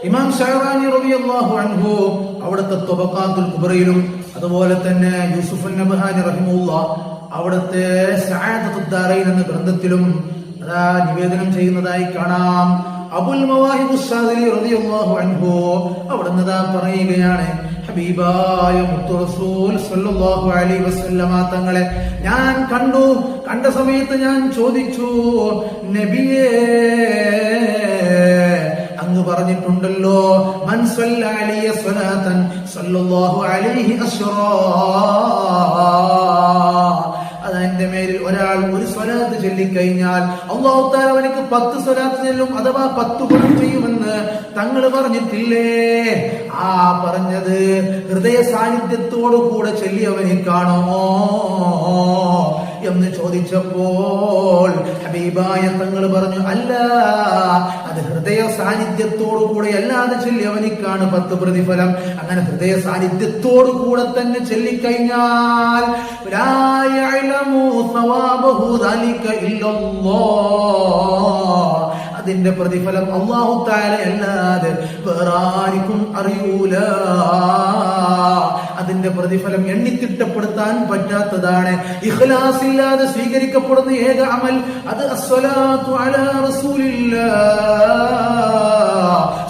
ഇമാം ഷഅറാനി റളിയല്ലാഹു അൻഹു അവിടുത്തെ തബഖാത്തുൽ കുബ്രയിലും അതുപോലെ തന്നെ യൂസുഫ് അൻ-നബ്ഹാനി റഹിമഹുല്ലാഹ് അവിടുത്തെ സഅദത്തുദ് ദാറൈൻ എന്ന ഗ്രന്ഥത്തിലും നിവേദനം ചെയ്യുന്നതായി കാണാം. അബുൽ മവാഹിബ് അശ്ശാദിലി റളിയല്ലാഹു അൻഹു അവിടുന്ന് പറയുകയാണ്, ഹബീബായ മുത്തു റസൂൽ സല്ലല്ലാഹു അലൈഹി വസല്ലമ തങ്ങളെ ഞാൻ കണ്ട സമയത്ത് ഞാൻ ചോദിച്ചു, നബിയേ അങ്ങ് പറഞ്ഞിട്ടുണ്ടല്ലോ, മൻ സല്ല അലൈഹി സ്വലാത്തൻ സല്ലല്ലാഹു അലൈഹി അശ്റാ, അതെന്റെ മേലിൽ ഒരാൾ ഒരു സ്വലാത്ത് ചൊല്ലിക്കഴിഞ്ഞാൽ അല്ലാഹു തആല അവനക്ക് 10 സ്വലാത്ത് ചൊല്ലും, അഥവാ 10 ഗുണം ചെയ്യുമെന്ന് തങ്ങൾ പറഞ്ഞിട്ടില്ലേ? ആ പറഞ്ഞത് ഹൃദയ സാന്നിധ്യത്തോടു കൂടെ ചൊല്ലിയവനിക്കാണോ എന്ന് ചോദിച്ചപ്പോൾ ഹബീബായ തങ്ങൾ പറഞ്ഞു, അല്ല, അത് ഹൃദയ സാന്നിധ്യത്തോടു കൂടെ അല്ലാതെ ചൊല്ലിയവനിക്കാണ് 10 പ്രതിഫലം. അങ്ങനെ ഹൃദയ സാന്നിധ്യത്തോടു കൂടെ തന്നെ ചൊല്ലിക്കഴിഞ്ഞാൽ ലാ യഅലമു സവാബഹു ദാലിക ഇല്ലല്ലാഹ്, അതിന്റെ പ്രതിഫലം അല്ലാഹു തആല അല്ലാതെ വേറെ ആർക്കും അറിയൂല. അതിന്റെ പ്രതിഫലം എണ്ണിത്തിട്ടപ്പെടുത്താൻ പറ്റാത്തതാണ്. ഇഖ്ലാസ് ഇല്ലാതെ സ്വീകരിക്കപ്പെടുന്ന ഏക അമൽ അത് അസ്സലാത്തു അലാ റസൂലില്ലാഹ്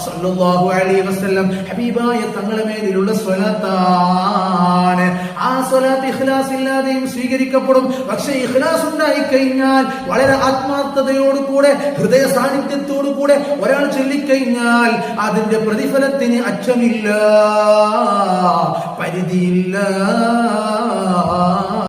സല്ലല്ലാഹു അലൈഹി വസല്ലം ഹബീബായ തങ്ങളുടെ മേലുള്ള സ്വലാത്താണ്. ആ സ്വലാത്ത് ഇഖ്ലാസ് ഇല്ലാതെയും സ്വീകരിക്കപ്പെടും. പക്ഷേ ഇഖ്ലാസ് ഉണ്ടായി കഴിഞ്ഞാൽ വളരെ ആത്മാർത്ഥതയോടുകൂടെ ഹൃദയ സാന്നിധ്യത്തോടുകൂടെ ഒരാൾ ചൊല്ലിക്കഴിഞ്ഞാൽ അതിന്റെ പ്രതിഫലത്തിന് അറ്റമില്ല, പരിധിയില്ല.